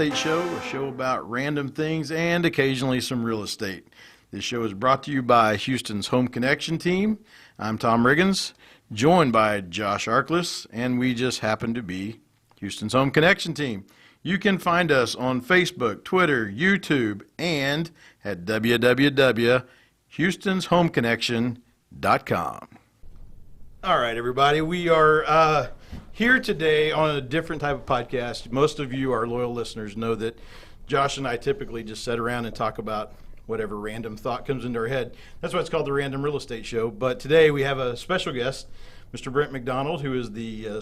Estate Show, a show about random things and occasionally some real estate. This show is brought to you by Houston's Home Connection team. I'm Tom Riggins, joined by Josh Arkless, and we just happen to be Houston's Home Connection team. You can find us on Facebook, Twitter, YouTube, and at www.houstonshomeconnection.com. All right, everybody, we are here today on a different type of podcast. Most of you, our loyal listeners, know that Josh and I typically just sit around and talk about whatever random thought comes into our head. That's why it's called the Random Real Estate Show. But today we have a special guest, Mr. Brent McDonald, who is the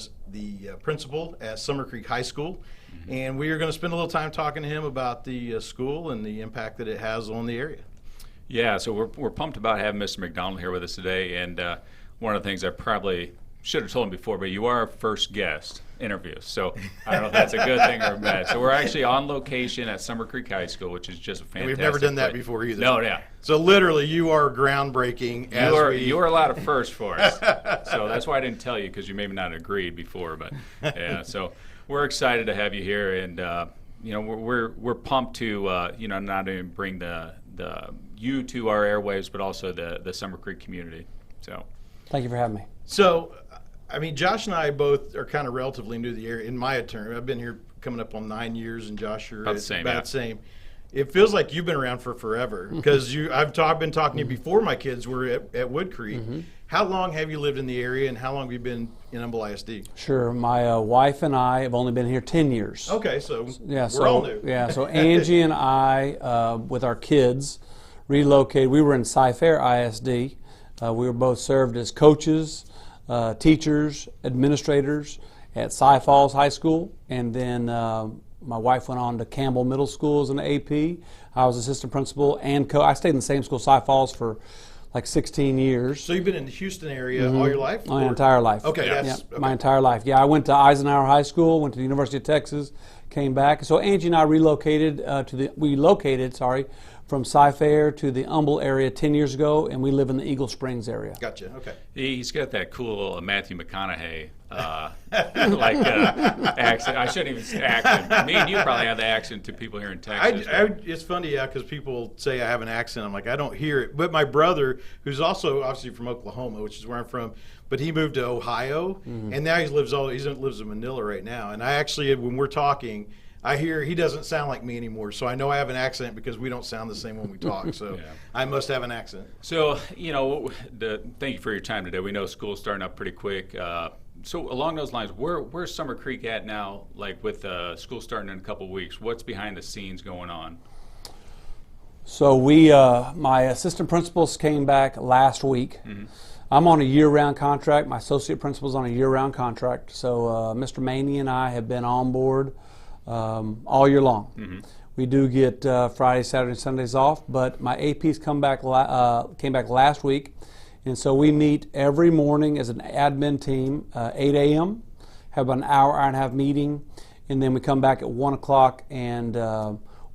principal at Summercreek High School. Mm-hmm. And we are going to spend a little time talking to him about the school and the impact that it has on the area. Yeah, so we're pumped about having Mr. McDonald here with us today. And one of the things I probably should have told him before, but you are our first guest interview. So I don't know if that's a good thing or a bad. So we're actually on location at Summercreek High School, which is just a fantastic We've never done that place. before either. No, yeah. So literally you are groundbreaking. You are a lot of firsts for us. So that's why I didn't tell you, because you maybe not agreed before. But yeah, so we're excited to have you here. And, we're pumped to, not only bring you to our airwaves, but also the Summercreek community. So thank you for having me. So, I mean, Josh and I both are kind of relatively new to the area. In my term, I've been here coming up on 9 years, and Josh, you're about the same. It feels like you've been around for forever because I've been talking to you before my kids were at Wood Creek. Mm-hmm. How long have you lived in the area, and how long have you been in Humble ISD? Sure. My wife and I have only been here 10 years. Okay, so we're all new. Yeah, so Angie and I, with our kids, relocated. We were in Cy-Fair ISD. We were both served as coaches, teachers, administrators at Cy Falls High School, and then my wife went on to Campbell Middle School as an AP. I was assistant principal and I stayed in the same school, Cy Falls, for like 16 years. So you've been in the Houston area all your life? My entire life. Okay, yeah. My entire life. Yeah, I went to Eisenhower High School, went to the University of Texas, came back. So Angie and I relocated from Cy-Fair to the Humble area 10 years ago, and we live in the Eagle Springs area. Gotcha, okay. He's got that cool Matthew McConaughey accent. I shouldn't even say accent. Me and you probably have the accent to people here in Texas. It's funny, because people say I have an accent. I'm like, I don't hear it. But my brother, who's also obviously from Oklahoma, which is where I'm from, but he moved to Ohio, and now he lives in Manila right now. And I actually, when we're talking, I hear he doesn't sound like me anymore, so I know I have an accent because we don't sound the same when we talk. So yeah. I must have an accent. So, thank you for your time today. We know school's starting up pretty quick. So along those lines, where's Summercreek at now, like with school starting in a couple of weeks? What's behind the scenes going on? So my assistant principals came back last week. Mm-hmm. I'm on a year-round contract. My associate principal's on a year-round contract. So Mr. Maney and I have been on board all year long. Mm-hmm. We do get Friday, Saturday, and Sundays off, but my APs came back last week, and so we meet every morning as an admin team, 8 a.m., have about an hour and a half meeting, and then we come back at 1 o'clock and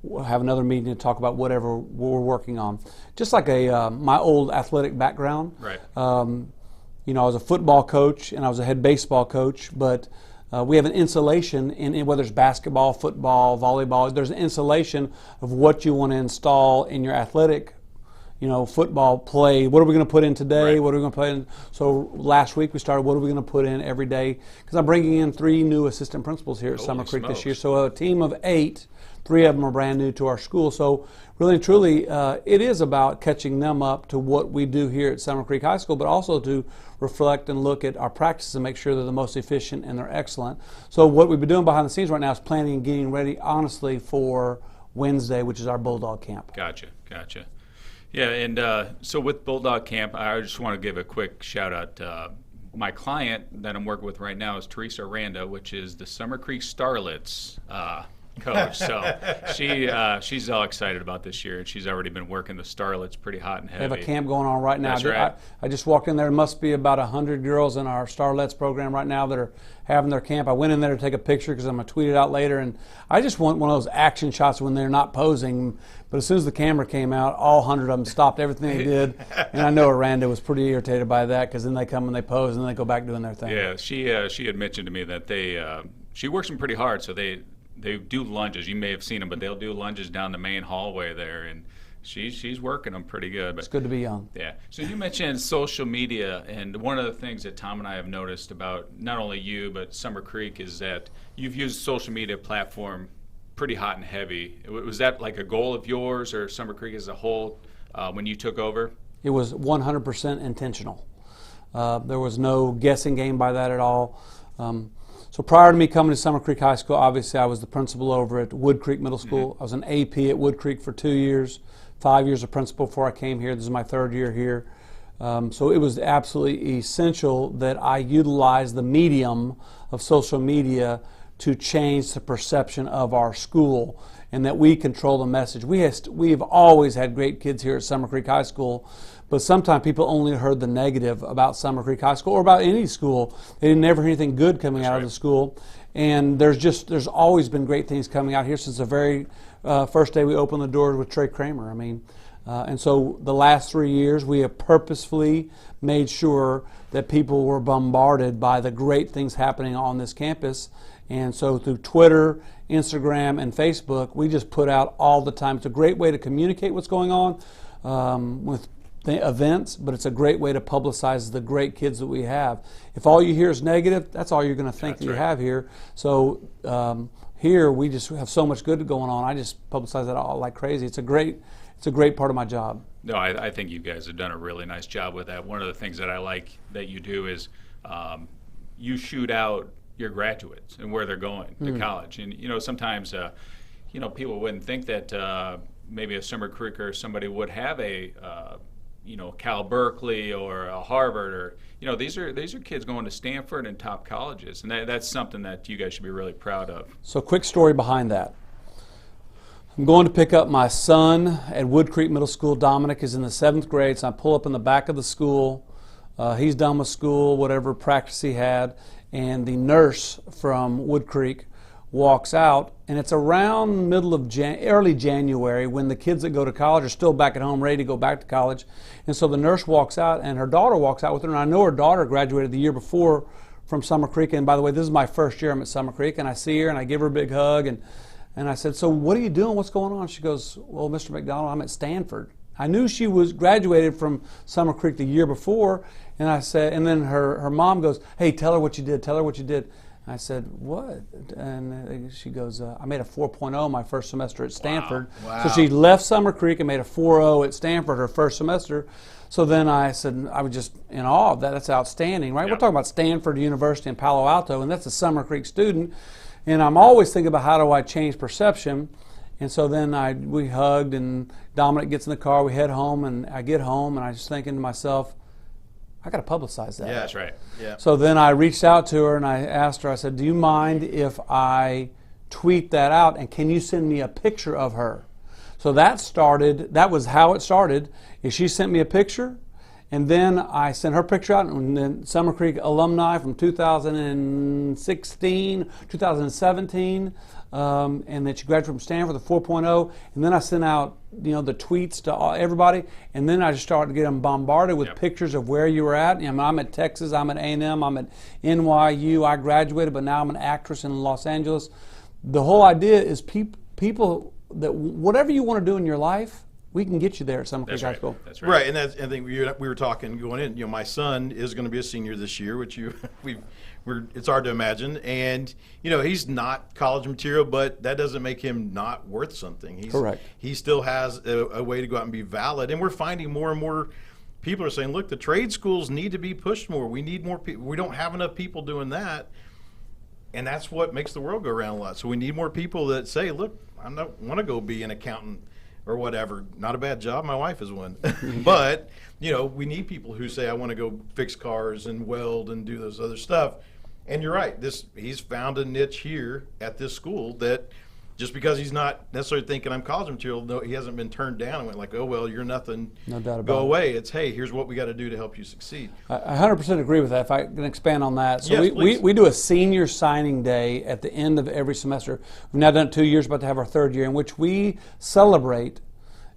we'll have another meeting to talk about whatever we're working on. Just like my old athletic background. Right. I was a football coach and I was a head baseball coach, but we have an insulation in whether it's basketball, football, volleyball. There's an insulation of what you want to install in your athletic, football play. What are we going to put in today? Right. What are we going to put in? So last week we started, what are we going to put in every day? Because I'm bringing in 3 new assistant principals here at Summercreek this year. So a team of 8, 3 of them are brand new to our school. So really and truly, it is about catching them up to what we do here at Summercreek High School, but also to reflect and look at our practices and make sure they're the most efficient and they're excellent. So what we've been doing behind the scenes right now is planning and getting ready, honestly, for Wednesday, which is our Bulldog Camp. Gotcha. Yeah, and so with Bulldog Camp, I just want to give a quick shout out. My client that I'm working with right now is Teresa Aranda, which is the Summercreek Starlets coach. So she's all excited about this year, and she's already been working the Starlets pretty hot and heavy. They have a camp going on right now. That's right. I just walked in there. There must be about 100 girls in our Starlets program right now that are having their camp. I went in there to take a picture because I'm going to tweet it out later, and I just want one of those action shots when they're not posing. But as soon as the camera came out, all 100 of them stopped everything they did, and I know Aranda was pretty irritated by that because then they come and they pose and then they go back doing their thing. Yeah, she had mentioned to me that she works them pretty hard, so they they do lunges. You may have seen them, but they'll do lunges down the main hallway there, and she's working them pretty good. But It's good to be young. yeah. So you mentioned social media, and one of the things that Tom and I have noticed about not only you but Summercreek is that you've used social media platform pretty hot and heavy. Was that like a goal of yours or Summercreek as a whole when you took over? It was 100% intentional. There was no guessing game by that at all. So prior to me coming to Summercreek High School, obviously I was the principal over at Wood Creek Middle School. I was an AP at Wood Creek for 2 years, 5 years of principal before I came here. This is my third year here. So it was absolutely essential that I utilize the medium of social media to change the perception of our school and that we control the message. We've always had great kids here at Summercreek High School, but sometimes people only heard the negative about Summercreek High School or about any school. They didn't ever hear anything good coming out of the school. And there's always been great things coming out here since the very first day we opened the doors with Trey Kramer. I mean, and so the last 3 years we have purposefully made sure that people were bombarded by the great things happening on this campus. And so through Twitter, Instagram, and Facebook, we just put out all the time. It's a great way to communicate what's going on with the events, but it's a great way to publicize the great kids that we have. If all you hear is negative, that's all you're going to think that you have here. So here we just have so much good going on. I just publicize that all like crazy. It's a great part of my job. No, I think you guys have done a really nice job with that. One of the things that I like that you do is you shoot out your graduates and where they're going to college. And, sometimes, people wouldn't think that maybe a Summercreek or somebody would have a, Cal Berkeley or a Harvard or, these are kids going to Stanford and top colleges. And that's something that you guys should be really proud of. So quick story behind that. I'm going to pick up my son at Wood Creek Middle School. Dominic is in the 7th grade, so I pull up in the back of the school. He's done with school, whatever practice he had, and the nurse from Wood Creek walks out, and it's around middle of early January when the kids that go to college are still back at home ready to go back to college. And so the nurse walks out, and her daughter walks out with her, and I know her daughter graduated the year before from Summercreek. And by the way, this is my first year I'm at Summercreek, and I see her and I give her a big hug, and I said, "So what are you doing? What's going on?" She goes, "Well, Mr. McDonald, I'm at Stanford." I knew she was graduated from Summercreek the year before, and I said, and then her mom goes, "Hey, tell her what you did. Tell her what you did." I said, "What?" And she goes, "I made a 4.0 my first semester at Stanford." Wow. So she left Summercreek and made a 4.0 at Stanford her first semester. So then I said, I was just in awe of that. That's outstanding, right? Yep. We're talking about Stanford University in Palo Alto, and that's a Summercreek student. And I'm always thinking about how do I change perception. And so then we hugged, and Dominic gets in the car, we head home, and I get home, and I was thinking to myself, I got to publicize that. Yeah, That's right. Yeah. So then I reached out to her and I asked her, I said, "Do you mind if I tweet that out, and can you send me a picture of her?" So that was how it started, is she sent me a picture, and then I sent her picture out, and then Summercreek alumni from 2016, 2017, and that she graduated from Stanford with a 4.0, and then I sent out the tweets to everybody, and then I just started to get them bombarded with pictures of where you were at. I'm at Texas, I'm at A&M, I'm at NYU, I graduated, but now I'm an actress in Los Angeles. The whole idea is people that whatever you want to do in your life, we can get you there at Summercreek High School. That's right. Right, and I think we were talking going in. My son is going to be a senior this year, which it's hard to imagine, and he's not college material, but that doesn't make him not worth something. Correct. He still has a way to go out and be valid, and we're finding more and more people are saying, "Look, the trade schools need to be pushed more. We need more people. We don't have enough people doing that." And that's what makes the world go around a lot. So we need more people that say, "Look, I don't want to go be an accountant or whatever." Not a bad job. My wife is one. But, we need people who say, "I want to go fix cars and weld and do those other stuff." And you're right. He's found a niche here at this school that just because he's not necessarily thinking I'm college material, no, he hasn't been turned down and went like, "Oh, well, you're nothing. No doubt about Go it. away." It's, "Hey, here's what we got to do to help you succeed." I 100% agree with that. If I can expand on that. So Yes, please. we do a senior signing day at the end of every semester. We've now done it 2 years, about to have our third year, in which we celebrate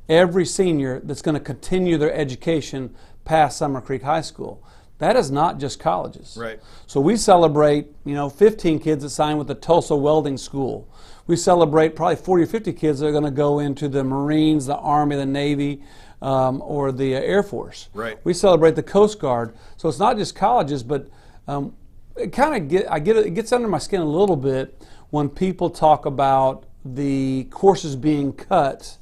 every senior that's going to continue their education past Summercreek High School. That is not just colleges. Right. So we celebrate, 15 kids that sign with the Tulsa Welding School. we celebrate probably 40 or 50 kids that are going to go into the Marines, the Army, the Navy, or the Air Force. Right. We celebrate the Coast Guard. So it's not just colleges, but it gets under my skin a little bit when people talk about the courses being cut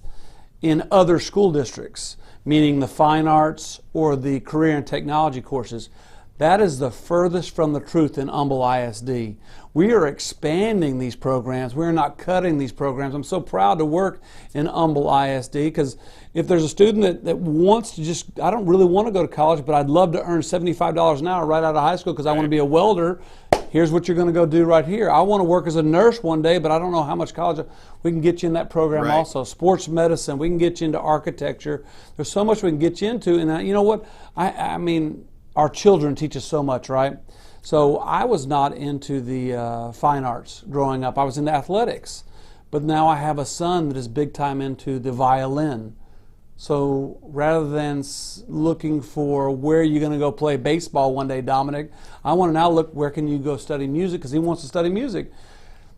in other school districts, meaning the fine arts or the career and technology courses. That is the furthest from the truth in Humble ISD. We are expanding these programs. We're not cutting these programs. I'm so proud to work in Humble ISD because if there's a student that wants to just, I don't really want to go to college, but I'd love to earn $75 an hour right out of high school because I want to be a welder, here's what you're going to go do right here. I want to work as a nurse one day, but I don't know how much college. We can get you in that program also. Sports medicine, we can get you into architecture. There's so much we can get you into. And you know what? I mean, our children teach us so much, right? So I was not into the fine arts growing up. I was into athletics. But now I have a son that is big time into the violin. So rather than looking for where you're going to go play baseball one day, Dominic, I want to now look where can you go study music because he wants to study music.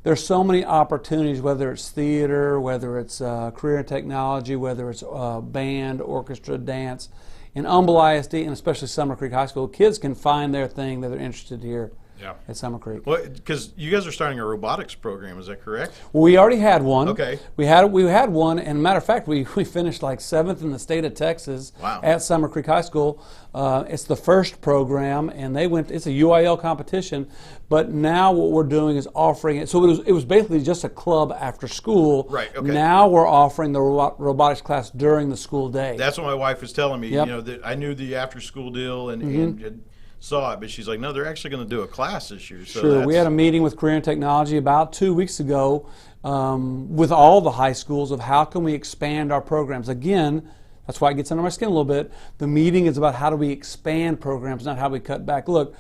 There's so many opportunities, whether it's theater, whether it's career and technology, whether it's band, orchestra, dance. In Humble ISD and especially Summercreek High School, kids can find their thing that they're interested here at Summercreek. Well, because you guys are starting a robotics program, is that correct? Well, we already had one. Okay. We had one, and matter of fact, we finished like 7th in the state of Texas at Summercreek High School. It's the first program, and it's a UIL competition. But now what we're doing is offering it. So it was basically just a club after school. Right. Okay. Now we're offering the robotics class during the school day. That's what my wife was telling me. Yep. You know, that I knew the after school deal and saw it, but she's like, no, they're actually going to do a class this year. So sure. We had a meeting with Career and Technology about 2 weeks ago with all the high schools of how can we expand our programs. Again, that's why it gets under my skin a little bit. The meeting is about how do we expand programs, not how we cut back. Look,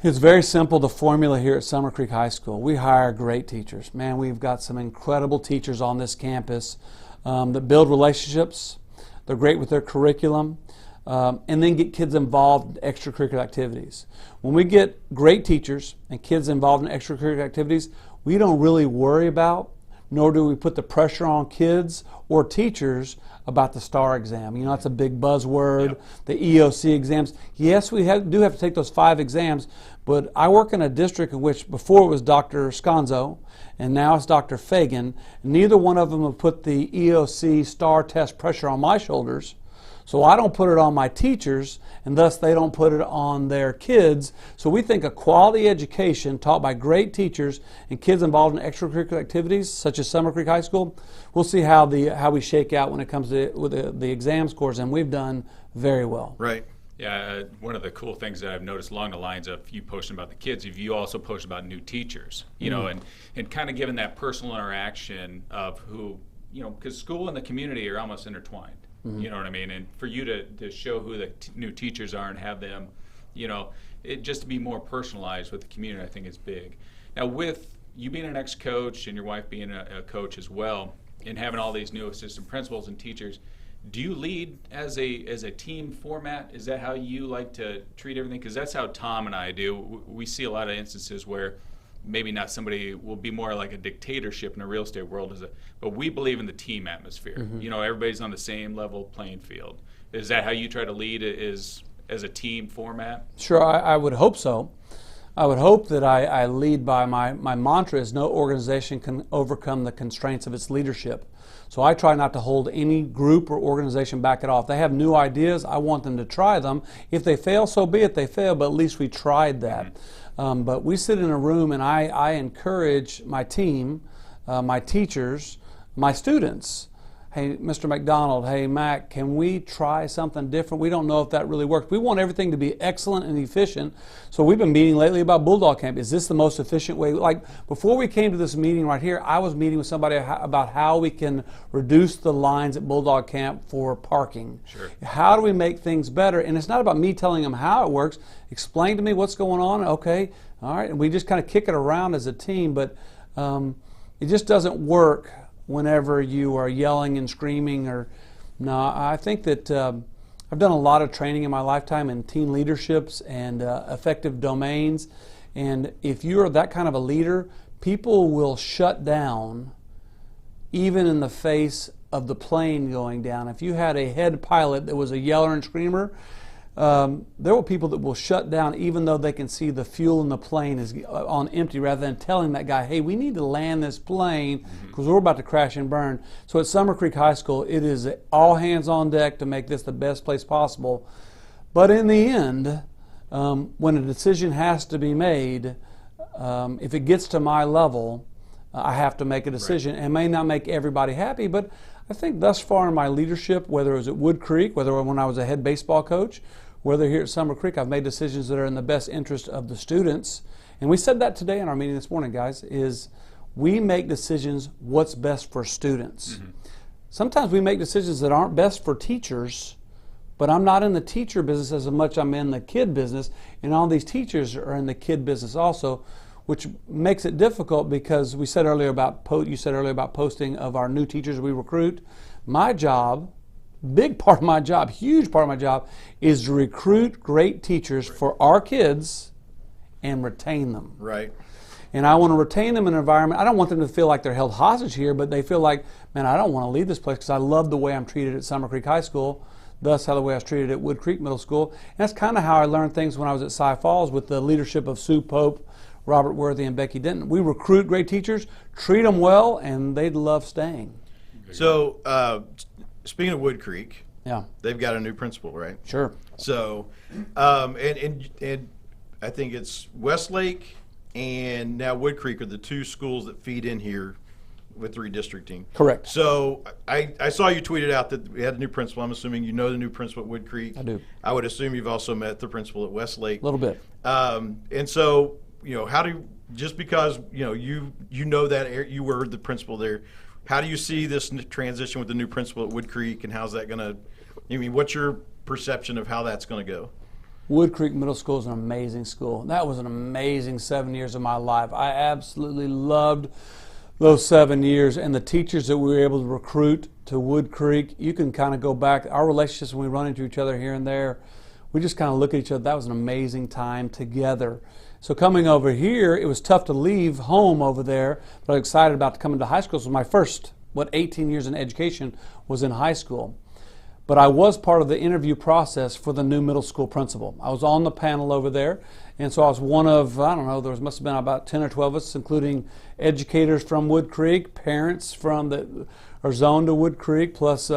it's very simple, the formula here at Summercreek High School. We hire great teachers. Man, we've got some incredible teachers on this campus that build relationships. They're great with their curriculum. And then get kids involved in extracurricular activities. When we get great teachers and kids involved in extracurricular activities, we don't really worry about, nor do we put the pressure on kids or teachers about the STAR exam. You know, that's a big buzzword, the EOC exams. Yes, we do have to take those 5 exams, but I work in a district in which before it was Dr. Sconzo, and now it's Dr. Fagan. Neither one of them have put the EOC STAR test pressure on my shoulders. So I don't put it on my teachers, and thus they don't put it on their kids. So we think a quality education taught by great teachers and kids involved in extracurricular activities, such as Summercreek High School, we'll see how we shake out when it comes to the exam scores, and we've done very well. Right. Yeah, one of the cool things that I've noticed along the lines of you posting about the kids, you also post about new teachers, you know, and kind of giving that personal interaction of who, you know, because school and the community are almost intertwined. You know what I mean? And for you to show who the new teachers are and have them, you know, just to be more personalized with the community, I think is big. Now, with you being an ex-coach and your wife being a coach as well, and having all these new assistant principals and teachers, do you lead as a team format? Is that how you like to treat everything? Because that's how Tom and I do. We see a lot of instances where maybe not somebody will be more like a dictatorship in the real estate world, but we believe in the team atmosphere. You know, everybody's on the same level playing field. Is that how you try to lead as a team format? Sure, I would hope so. I would hope that I lead by my mantra is no organization can overcome the constraints of its leadership. So I try not to hold any group or organization back at all. If they have new ideas, I want them to try them. If they fail, so be it, they fail, but at least we tried that. But we sit in a room and I encourage my team, my teachers, my students. Hey, Mr. McDonald, hey, Mac, can we try something different? We don't know if that really works. We want everything to be excellent and efficient. So we've been meeting lately about Bulldog Camp. Is this the most efficient way? Like before we came to this meeting right here, I was meeting with somebody about how we can reduce the lines at Bulldog Camp for parking. Sure. How do we make things better? And it's not about me telling them how it works. Explain to me what's going on. Okay, all right. And we just kind of kick it around as a team, but it just doesn't work whenever you are yelling and screaming. I think that I've done a lot of training in my lifetime in teen leaderships and effective domains. And if you're that kind of a leader, people will shut down even in the face of the plane going down. If you had a head pilot that was a yeller and screamer, there were people that will shut down even though they can see the fuel in the plane is on empty, rather than telling that guy, hey, we need to land this plane because we're about to crash and burn. So at Summercreek High School, it is all hands on deck to make this the best place possible. But in the end, when a decision has to be made, if it gets to my level, I have to make a decision. It may not make everybody happy, but I think thus far in my leadership, whether it was at Wood Creek, whether when I was a head baseball coach, whether here at Summercreek, I've made decisions that are in the best interest of the students. And we said that today in our meeting this morning, guys, is we make decisions what's best for students. Sometimes we make decisions that aren't best for teachers, but I'm not in the teacher business as much I'm in the kid business, and all these teachers are in the kid business also, which makes it difficult because you said earlier about posting of our new teachers we recruit. My job, big part of my job, huge part of my job, is to recruit great teachers for our kids and retain them. Right. And I want to retain them in an environment. I don't want them to feel like they're held hostage here, but they feel like, man, I don't want to leave this place because I love the way I'm treated at Summercreek High School. Thus, how the way I was treated at Wood Creek Middle School. And that's kind of how I learned things when I was at Cy Falls with the leadership of Sue Pope, Robert Worthy, and Becky Denton. We recruit great teachers, treat them well, and they'd love staying. So, speaking of Wood Creek, Yeah, they've got a new principal, right? sure. So, and I think it's Westlake and now Wood Creek are the two schools that feed in here with redistricting. Correct. So I saw you tweeted out that we had a new principal. I'm assuming you know the new principal at Wood Creek. I do. I would assume you've also met the principal at Westlake. A little bit. And so, how do just because you know that you were the principal there, how do you see this transition with the new principal at Wood Creek, and how's that going to? What's your perception of how that's going to go? Wood Creek Middle School is an amazing school. That was an amazing 7 years of my life. I absolutely loved those 7 years, and the teachers that we were able to recruit to Wood Creek. You can kind of go back. Our relationships when we run into each other here and there, we just kind of look at each other. That was an amazing time together. So coming over here, it was tough to leave home over there, but I was excited about coming to high school. So my first, 18 years in education was in high school. But I was part of the interview process for the new middle school principal. I was on the panel over there, and so I was one of, I don't know, there must have been about 10 or 12 of us, including educators from Wood Creek, parents from that are zoned to Wood Creek, plus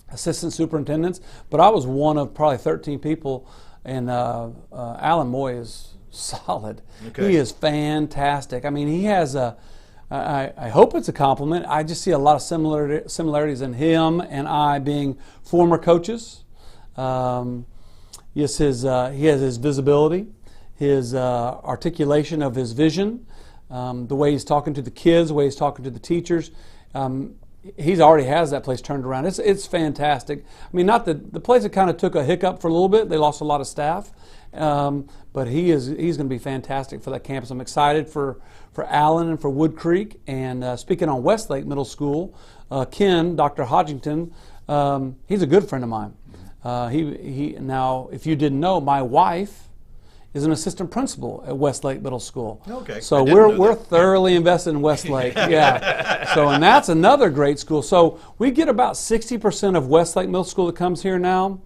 assistant superintendents. But I was one of probably 13 people, and Alan Moy is solid. Okay. He is fantastic. I mean, he has I hope it's a compliment. I just see a lot of similarities in him and I being former coaches. Yes, he has his visibility, his articulation of his vision, the way he's talking to the kids, the way he's talking to the teachers. He's already has that place turned around. It's fantastic. I mean, not that the place that kind of took a hiccup for a little bit. They lost a lot of staff, but he's going to be fantastic for that campus. I'm excited for Allen and for Wood Creek. And speaking on Westlake Middle School, Ken, Dr. Hodgington, he's a good friend of mine. He now, if you didn't know, my wife is an assistant principal at Westlake Middle School. Okay. So we're thoroughly invested in Westlake. Yeah. So, and that's another great school. So we get about 60% of Westlake Middle School that comes here now,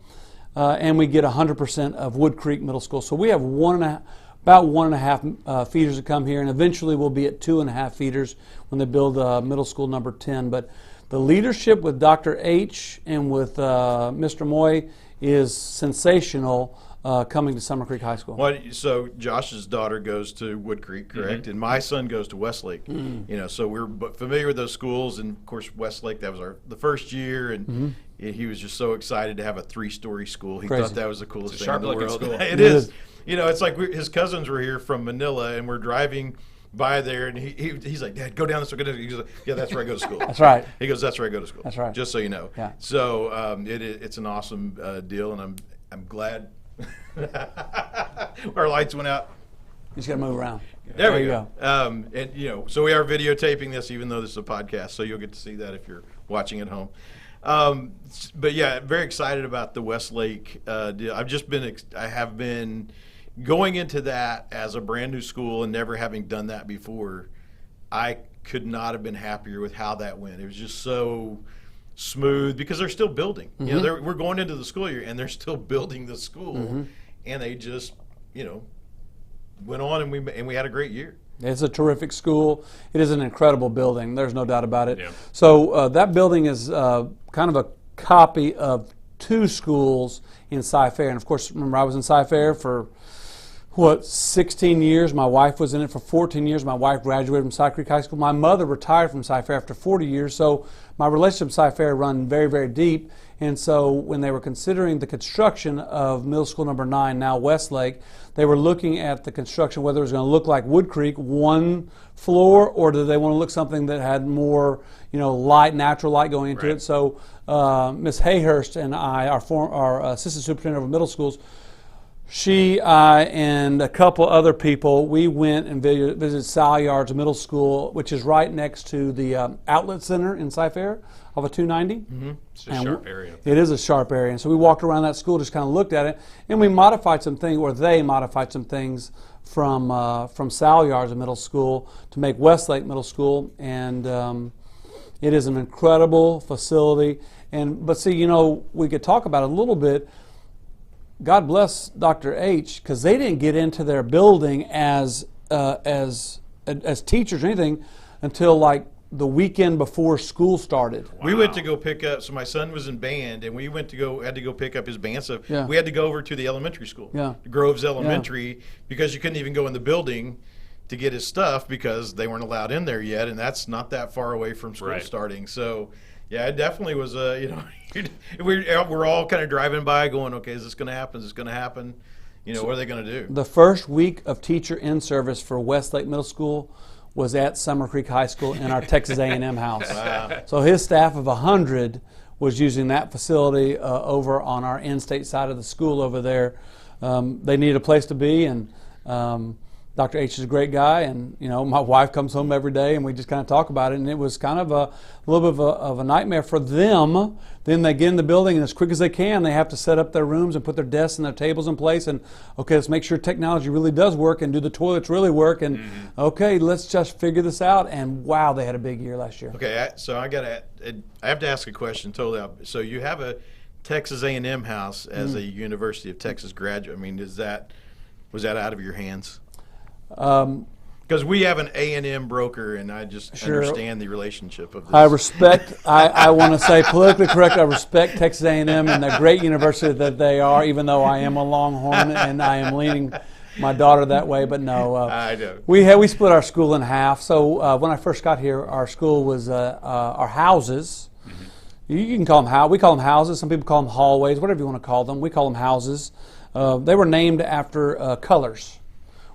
and we get 100% of Wood Creek Middle School. So we have about 1.5 feeders that come here, and eventually we'll be at 2.5 feeders when they build middle school number 10. But the leadership with Dr. H and with Mr. Moy is sensational. Coming to Summercreek High School. Well, so Josh's daughter goes to Wood Creek, correct? Mm-hmm. And my son goes to Westlake. Mm-hmm. So we're familiar with those schools, and of course Westlake. That was the first year, and he was just so excited to have a 3-story school. He thought that was the coolest thing in the world. School. It is. It's like his cousins were here from Manila, and we're driving by there, and he's like, Dad, go down this way. He goes, yeah, that's where I go to school. That's right. He goes, that's where I go to school. That's right. Just so you know. Yeah. So it's an awesome deal, and I'm glad. Our lights went out. You just got to move around. There we go. And so we are videotaping this, even though this is a podcast, so you'll get to see that if you're watching at home. But yeah, very excited about the Westlake deal. I have been going into that as a brand new school and never having done that before. I could not have been happier with how that went. It was just so smooth because they're still building. You know, we're going into the school year and they're still building the school, and they just, went on and we had a great year. It's a terrific school. It is an incredible building. There's no doubt about it. Yeah. So that building is kind of a copy of 2 schools in Cy-Fair. And of course, remember, I was in Cy-Fair for 16 years. My wife was in it for 14 years. My wife graduated from Summercreek High School. My mother retired from Cy-Fair after 40 years. So my relationship with Cy-Fair run very, very deep. And so when they were considering the construction of Middle School number 9, now Westlake, they were looking at the construction, whether it was going to look like Wood Creek, 1 floor, or did they want to look something that had more, light, natural light going into it. So Ms. Hayhurst and I, our assistant superintendent of middle schools, she, I, and a couple other people, we went and visited Sal Yards Middle School, which is right next to the outlet center in Cy-Fair of a 290. It's a sharp area. It is a sharp area. And so we walked around that school, just kind of looked at it, and we modified some things, or they modified some things from Sal Yards Middle School to make Westlake Middle School. And it is an incredible facility. But see, we could talk about it a little bit. God bless Dr. H, because they didn't get into their building as teachers or anything until like the weekend before school started. Wow. We went to go pick up. So my son was in band, and we had to go pick up his band stuff. Yeah. We had to go over to the elementary school, Groves Elementary, because you couldn't even go in the building to get his stuff because they weren't allowed in there yet, and that's not that far away from school starting. So. Yeah, it definitely was. We're all kind of driving by, going, "Okay, is this going to happen? Is this going to happen? What are they going to do?" The first week of teacher in-service for Westlake Middle School was at Summercreek High School in our Texas A&M house. Wow. So his staff of 100 was using that facility over on our in-state side of the school over there. They needed a place to be, and Dr. H is a great guy, and my wife comes home every day, and we just kind of talk about it. And it was kind of a little bit of a nightmare for them. Then they get in the building, and as quick as they can, they have to set up their rooms and put their desks and their tables in place. And okay, let's make sure technology really does work, and do the toilets really work? And okay, let's just figure this out. And wow, they had a big year last year. Okay, so I have to ask a question totally out. So you have a Texas A&M house as a University of Texas graduate. I mean, was that out of your hands? Because we have an A&M broker, and I just understand the relationship of this. I respect, I want to say politically correct, I respect Texas A&M and the great university that they are, even though I am a Longhorn and I am leaning my daughter that way. But no, I know. We split our school in half. So when I first got here, our school was our houses. You can call them we call them houses. Some people call them hallways, whatever you want to call them. We call them houses. They were named after colors.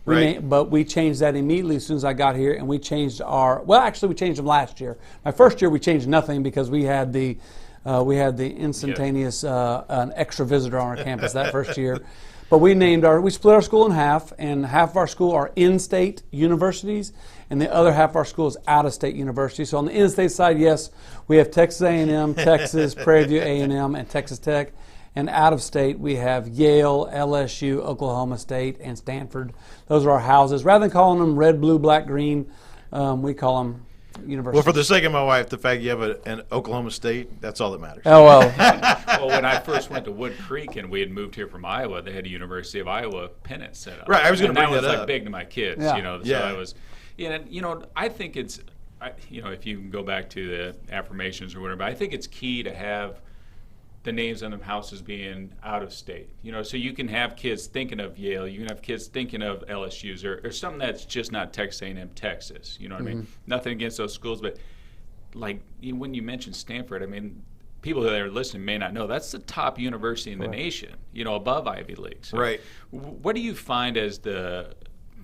But we changed that immediately as soon as I got here, and we changed we changed them last year. My first year we changed nothing because we had the instantaneous an extra visitor on our campus that first year. But we split our school in half, and half of our school are in-state universities, and the other half of our school is out-of-state universities. So on the in-state side, yes, we have Texas A&M, Texas, Prairie View A&M, and Texas Tech. And out of state, we have Yale, LSU, Oklahoma State, and Stanford. Those are our houses. Rather than calling them red, blue, black, green, we call them universities. Well, for the sake of my wife, the fact you have an Oklahoma State, that's all that matters. Oh, well. Well, when I first went to Wood Creek and we had moved here from Iowa, they had a University of Iowa pennant set up. Right, I was going to bring that up. That was like big to my kids, Yeah. So I was, I think it's, if you can go back to the affirmations or whatever, I think it's key to have the names on the houses being out of state, so you can have kids thinking of Yale, you can have kids thinking of LSU's or something that's just not Texas A&M, Texas. You know what I mean? Nothing against those schools, but like when you mentioned Stanford, I mean, people that are listening may not know that's the top university in the nation, above Ivy League. So right. What do you find as the,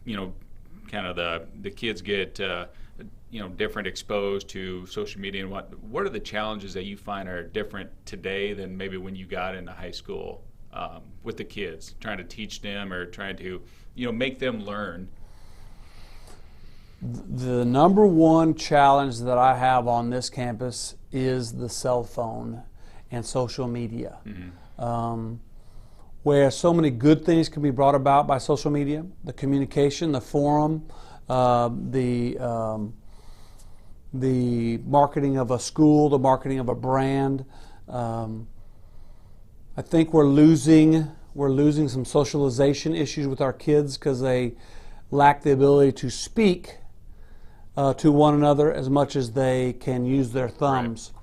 kind of the kids get different exposed to social media, and what are the challenges that you find are different today than maybe when you got into high school with the kids, trying to teach them or trying to make them learn? The number one challenge that I have on this campus is the cell phone and social media. Where so many good things can be brought about by social media, the communication, the forum, the marketing of a school, the marketing of a brand. I think we're losing some socialization issues with our kids because they lack the ability to speak to one another as much as they can use their thumbs. Right.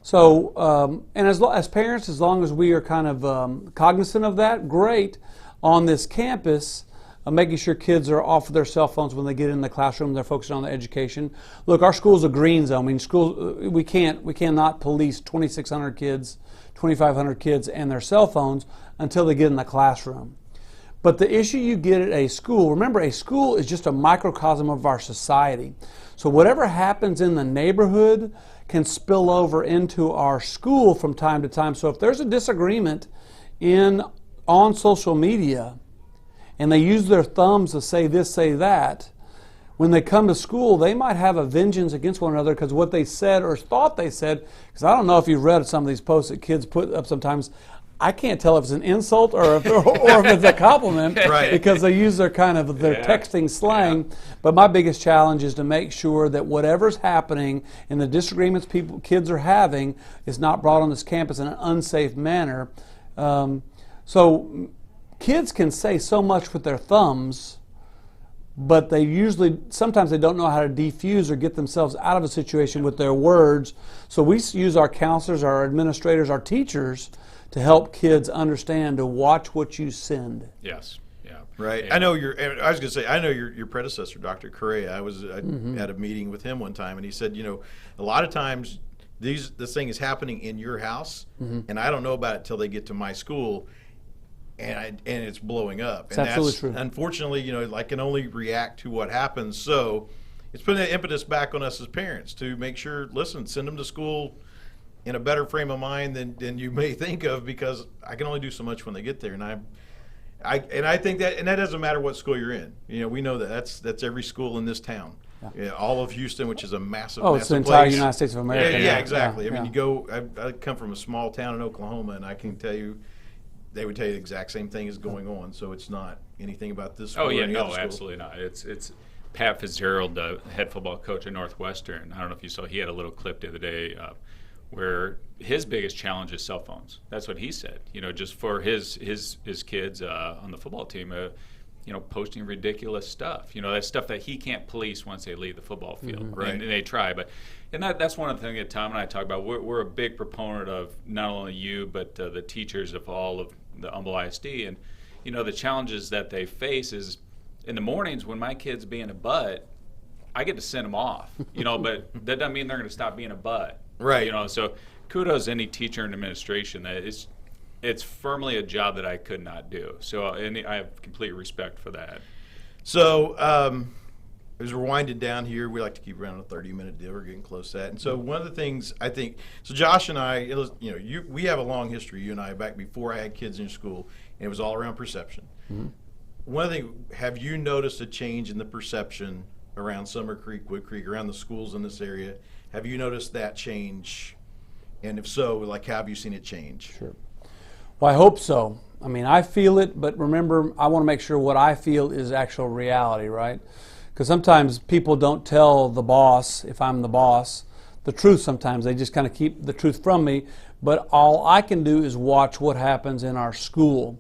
So, and as parents, as long as we are kind of cognizant of that, great. On this campus, making sure kids are off of their cell phones when they get in the classroom, they're focusing on their education. Look, our school's a green zone. I mean, we cannot police 2,600 kids, 2,500 kids and their cell phones until they get in the classroom. But the issue you get at a school, remember, a school is just a microcosm of our society. So whatever happens in the neighborhood can spill over into our school from time to time. So if there's a disagreement on social media and they use their thumbs to say this, say that, when they come to school, they might have a vengeance against one another because what they said or thought they said, because I don't know if you've read some of these posts that kids put up sometimes, I can't tell if it's an insult or if it's a compliment, right, because they use their texting slang. Yeah. But my biggest challenge is to make sure that whatever's happening in the disagreements kids are having is not brought on this campus in an unsafe manner. So kids can say so much with their thumbs, but sometimes they don't know how to defuse or get themselves out of a situation with their words. So we use our counselors, our administrators, our teachers to help kids understand to watch what you send. Yes. Yeah. Right. I know your predecessor, Dr. Correa. I was at a meeting with him one time, and he said, a lot of times this thing is happening in your house, and I don't know about it till they get to my school, and it's blowing up. It's absolutely true. Unfortunately, I can only react to what happens. So it's putting that impetus back on us as parents to make sure, send them to school in a better frame of mind than you may think of, because I can only do so much when they get there, and I think that doesn't matter what school you're in. We know that's every school in this town. Yeah. All of Houston, which is a massive it's the entire United States of America. Yeah, exactly. I mean, I come from a small town in Oklahoma, and I can tell you, they would tell you the exact same thing is going on. So it's not anything about this school. Oh yeah, no, absolutely not. It's Pat Fitzgerald, the head football coach at Northwestern. I don't know if you saw, he had a little clip the other day where his biggest challenge is cell phones. That's what he said. Just for his kids on the football team, posting ridiculous stuff. That stuff that he can't police once they leave the football field. Right. And they try, and that's one of the things that Tom and I talk about. We're a big proponent of not only you, but the teachers of all of the Humble ISD, and the challenges that they face is in the mornings when my kids being a butt, I get to send them off. But that doesn't mean they're going to stop being a butt. Right. So kudos to any teacher and administration that it's firmly a job that I could not do. So I have complete respect for that. So as we're winding down here, we like to keep around a 30-minute deal. We're getting close to that. And so one of the things I think, so Josh and I, we have a long history, you and I, back before I had kids in school, and it was all around perception. Mm-hmm. One thing, have you noticed a change in the perception around Summercreek, Wood Creek, around the schools in this area? Have you noticed that change? And if so, how have you seen it change? Sure. Well, I hope so. I mean, I feel it, but remember, I want to make sure what I feel is actual reality, right? Because sometimes people don't tell the boss, if I'm the boss, the truth sometimes. They just kind of keep the truth from me. But all I can do is watch what happens in our school.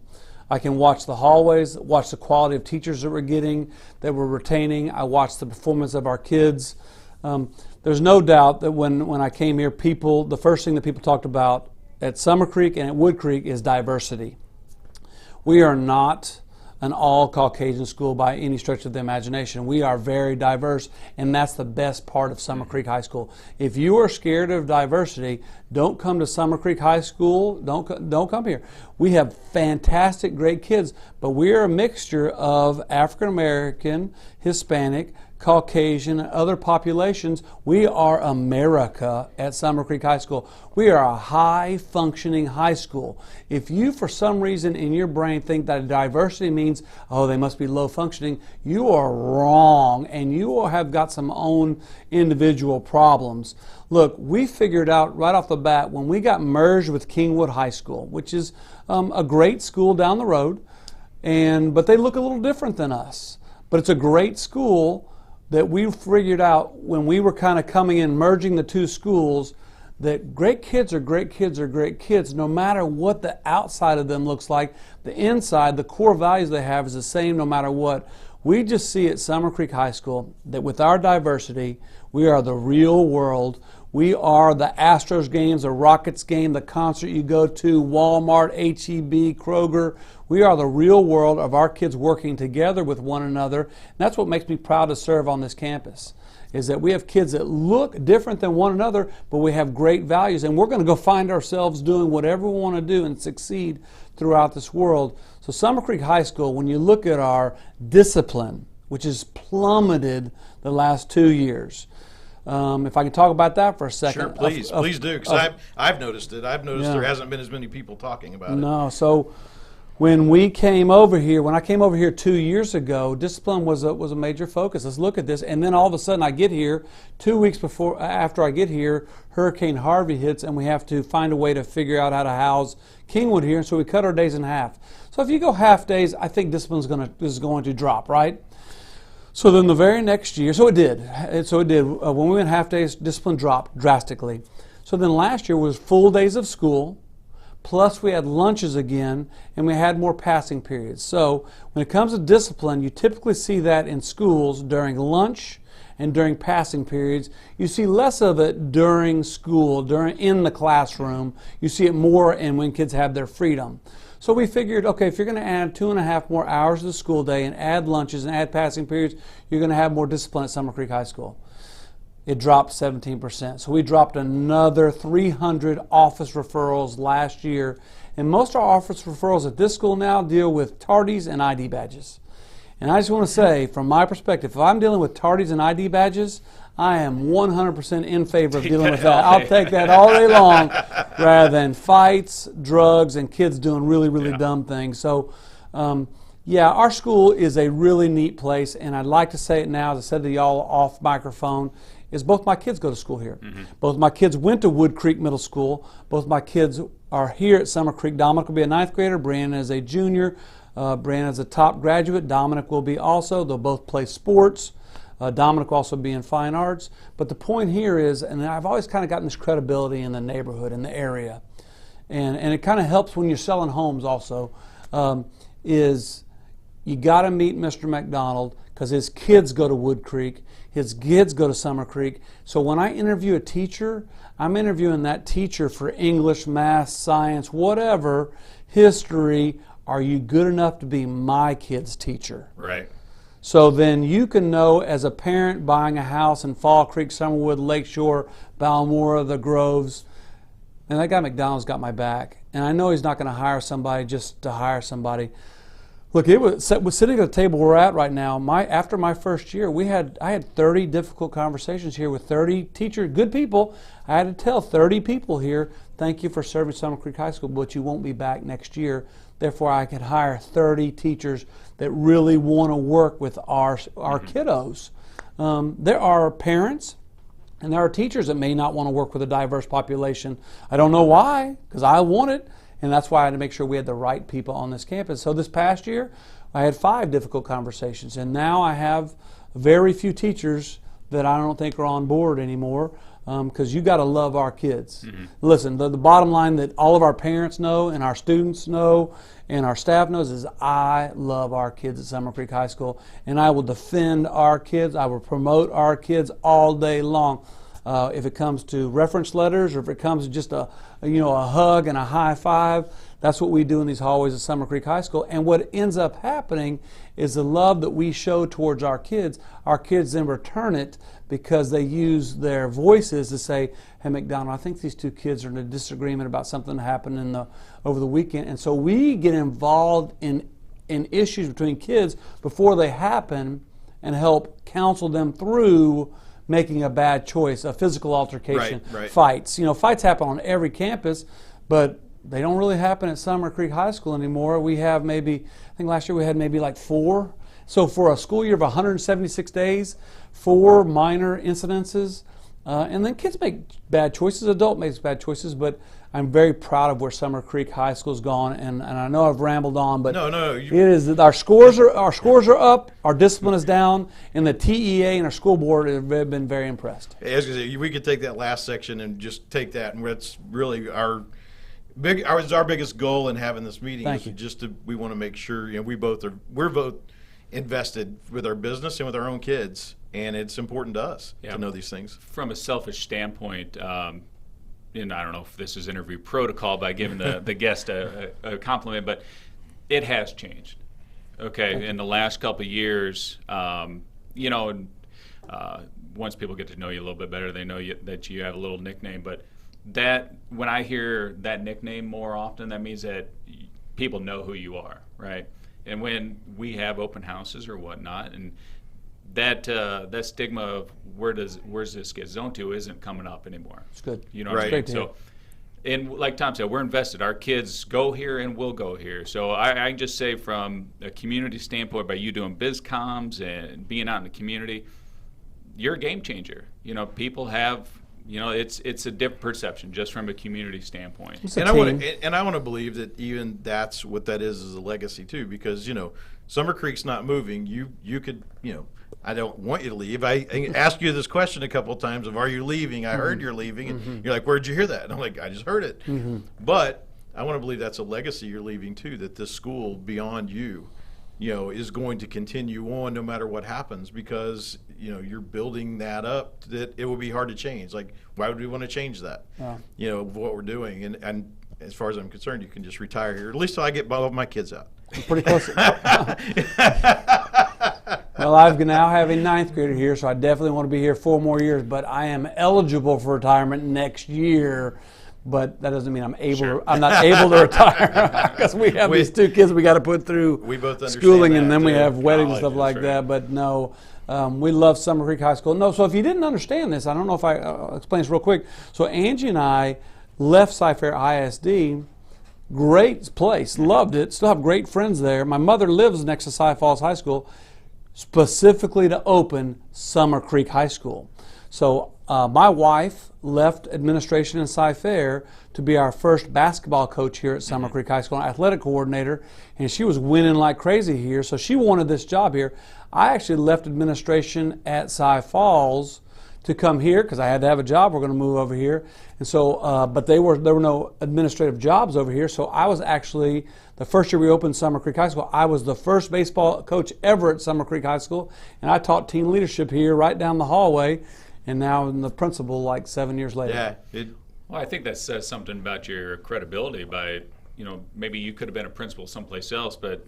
I can watch the hallways, watch the quality of teachers that we're getting, that we're retaining. I watch the performance of our kids. There's no doubt that when I came here, the first thing that people talked about at Summercreek and at Wood Creek is diversity. We are not an all-Caucasian school by any stretch of the imagination. We are very diverse, and that's the best part of Summercreek High School. If you are scared of diversity, don't come to Summercreek High School. Don't come here. We have fantastic, great kids, but we are a mixture of African American, Hispanic, Caucasian, and other populations. We are America at Summercreek High School. We are a high-functioning high school. If you, for some reason in your brain, think that diversity means, they must be low-functioning, you are wrong, and you have got some own individual problems. Look, we figured out right off the bat when we got merged with Kingwood High School, which is a great school down the road, but they look a little different than us. But it's a great school. that we figured out when we were kind of coming in, merging the two schools, that great kids are great kids are great kids no matter what the outside of them looks like. The inside, the core values they have is the same no matter what. We just see at Summercreek High School that with our diversity, we are the real world. We are the Astros games, the Rockets game, the concert you go to, Walmart, H-E-B, Kroger. We are the real world of our kids working together with one another. And that's what makes me proud to serve on this campus, is that we have kids that look different than one another, but we have great values. And we're going to go find ourselves doing whatever we want to do and succeed throughout this world. So Summercreek High School, when you look at our discipline, which has plummeted the last 2 years, if I can talk about that for a second. Sure, please do, because I've noticed it. I've noticed there hasn't been as many people talking about it. No, so when we came over here, when I came over here 2 years ago, discipline was a major focus. Let's look at this, and then all of a sudden I get here, 2 weeks after I get here, Hurricane Harvey hits, and we have to find a way to figure out how to house Kingwood here, and so we cut our days in half. So if you go half days, I think discipline is going to drop, right? So then the very next year, so it did. When we went half days, discipline dropped drastically. So then last year was full days of school, plus we had lunches again, and we had more passing periods. So when it comes to discipline, you typically see that in schools during lunch and during passing periods. You see less of it during school, in the classroom. You see it more when kids have their freedom. So we figured, okay, if you're going to add 2.5 more hours to the school day and add lunches and add passing periods, you're going to have more discipline at Summercreek High School. It dropped 17%. So we dropped another 300 office referrals last year. And most of our office referrals at this school now deal with tardies and ID badges. And I just want to say, from my perspective, if I'm dealing with tardies and ID badges, I am 100% in favor of dealing with that. I'll take that all day long rather than fights, drugs, and kids doing really, really dumb things. So, yeah, our school is a really neat place, and I'd like to say it now, as I said to y'all off microphone, is both my kids go to school here. Mm-hmm. Both my kids went to Wood Creek Middle School. Both my kids are here at Summercreek. Dominic will be a 9th grader. Brandon is a junior. Brandon is a top graduate. Dominic will be also. They'll both play sports. Dominic will also be in fine arts. But the point here is, and I've always kind of gotten this credibility in the neighborhood, in the area, and it kind of helps when you're selling homes also, is you got to meet Mr. McDonald because his kids go to Wood Creek, his kids go to Summercreek. So when I interview a teacher, I'm interviewing that teacher for English, math, science, whatever, history. Are you good enough to be my kid's teacher? Right. So then you can know, as a parent buying a house in Fall Creek, Summerwood, Lakeshore, Balmora, the Groves, and that guy McDonald's got my back. And I know he's not going to hire somebody just to hire somebody. Look, it was sitting at the table we're at right now. After my first year, I had 30 difficult conversations here with 30 teachers, good people. I had to tell 30 people here, thank you for serving Summercreek High School, but you won't be back next year. Therefore, I could hire 30 teachers that really want to work with our kiddos. There are parents and there are teachers that may not want to work with a diverse population. I don't know why, because I want it, and that's why I had to make sure we had the right people on this campus. So this past year, I had 5 difficult conversations, and now I have very few teachers that I don't think are on board anymore, because you got to love our kids. Mm-hmm. Listen, the bottom line that all of our parents know and our students know and our staff knows is I love our kids at Summercreek High School, and I will defend our kids. I will promote our kids all day long. If it comes to reference letters or if it comes to just a hug and a high five, that's what we do in these hallways at Summercreek High School. And what ends up happening is the love that we show towards our kids then return it because they use their voices to say, hey, McDonald, I think these 2 kids are in a disagreement about something that happened over the weekend. And so we get involved in issues between kids before they happen and help counsel them through making a bad choice, a physical altercation, right. Fights. Fights happen on every campus, but they don't really happen at Summercreek High School anymore. We have I think last year we had maybe like 4. So for a school year of 176 days, 4 minor incidences, And then kids make bad choices, adult makes bad choices, but I'm very proud of where Summercreek High School's gone, and I know I've rambled on, but it is that our scores are up, our discipline is down, and the TEA and our school board have been very impressed. As I say, we could take that last section and just take that, and that's really our biggest goal in having this meeting. Thank you. We want to make sure we're both invested with our business and with our own kids, and it's important to us to know these things. From a selfish standpoint, and I don't know if this is interview protocol by giving the guest a compliment, but it has changed. Okay, in the last couple of years, once people get to know you a little bit better, they know that you have a little nickname. But when I hear that nickname more often, that means that people know who you are, right? And when we have open houses or whatnot, and that stigma of where's this get zoned to isn't coming up anymore. It's good. You know what Right. I mean? So, and like Tom said, we're invested. Our kids go here and will go here. So I can just say from a community standpoint, by you doing biz comms and being out in the community, you're a game changer. People have, it's a different perception just from a community standpoint. And I want to believe that even that's what that is a legacy too, because Summer Creek's not moving. You could I don't want you to leave. I asked you this question a couple of times of, are you leaving? I heard you're leaving, and you're like, where'd you hear that? And I'm like, I just heard it. But I want to believe that's a legacy you're leaving too, that this school beyond you is going to continue on no matter what happens, because you're building that up that it will be hard to change. Like, why would we want to change that? What we're doing, and as far as I'm concerned, you can just retire here, at least till I get both of my kids out. I'm pretty close. Well, I now have a 9th grader here, so I definitely want to be here 4 more years, but I am eligible for retirement next year. But that doesn't mean I'm not able to retire, because we have these 2 kids we got to put through schooling, and then we have weddings and stuff like that. But no, we love Summercreek High School. No, so if you didn't understand this, I don't know if I explain this real quick. So Angie and I left Cy-Fair ISD. Great place, loved it, still have great friends there. My mother lives next to Cy Falls High School, specifically to open Summercreek High School. So my wife left administration in Cy-Fair to be our first basketball coach here at Summercreek High School, an athletic coordinator, and she was winning like crazy here, so she wanted this job here. I actually left administration at Cy Falls to come here because I had to have a job. We're going to move over here, and so but there were no administrative jobs over here. So I was actually, the first year we opened Summercreek High School, I was the first baseball coach ever at Summercreek High School, and I taught team leadership here right down the hallway, and now I'm the principal like 7 years later. Yeah. Well, I think that says something about your credibility by, maybe you could have been a principal someplace else, but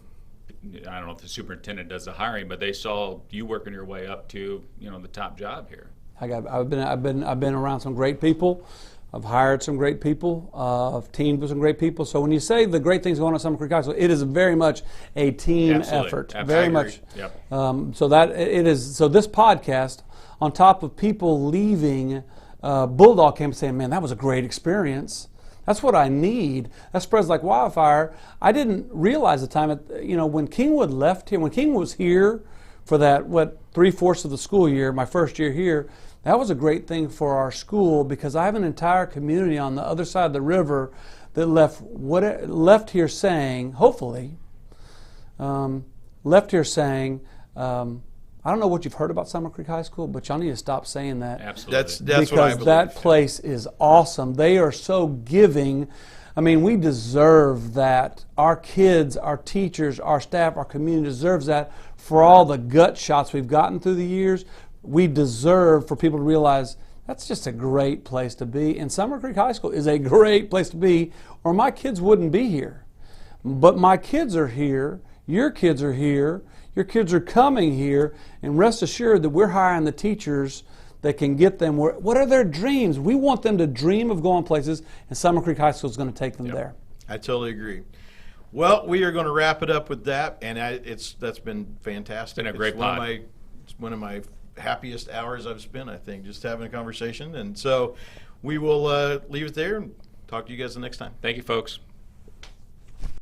I don't know if the superintendent does the hiring, but they saw you working your way up to, the top job here. I've been around some great people. I've hired some great people. I've teamed with some great people. So when you say the great things going on at Summercreek High School, it is very much a team effort. Absolutely. Very much. Yep. So that it is. So this podcast, on top of people leaving Bulldog Camp saying, "Man, that was a great experience." That's what I need. That spreads like wildfire. I didn't realize the time when Kingwood left here, when King was here for that 3/4 of the school year, my first year here. That was a great thing for our school, because I have an entire community on the other side of the river that left here saying, hopefully, left here saying, I don't know what you've heard about Summercreek High School, but y'all need to stop saying that. Absolutely. That's what I because believe. that place is awesome. They are so giving. I mean, we deserve that. Our kids, our teachers, our staff, our community deserves that for all the gut shots we've gotten through the years. We deserve for people to realize that's just a great place to be. And Summercreek High School is a great place to be, or my kids wouldn't be here. But my kids are here. Your kids are here. Your kids are coming here. And rest assured that we're hiring the teachers that can get them where. What are their dreams? We want them to dream of going places, and Summercreek High School is going to take them there. I totally agree. Well, we are going to wrap it up with that, and that's been fantastic. It's been a great pod. It's one of my happiest hours I've spent, I think, just having a conversation. And so we will leave it there and talk to you guys the next time. Thank you, folks.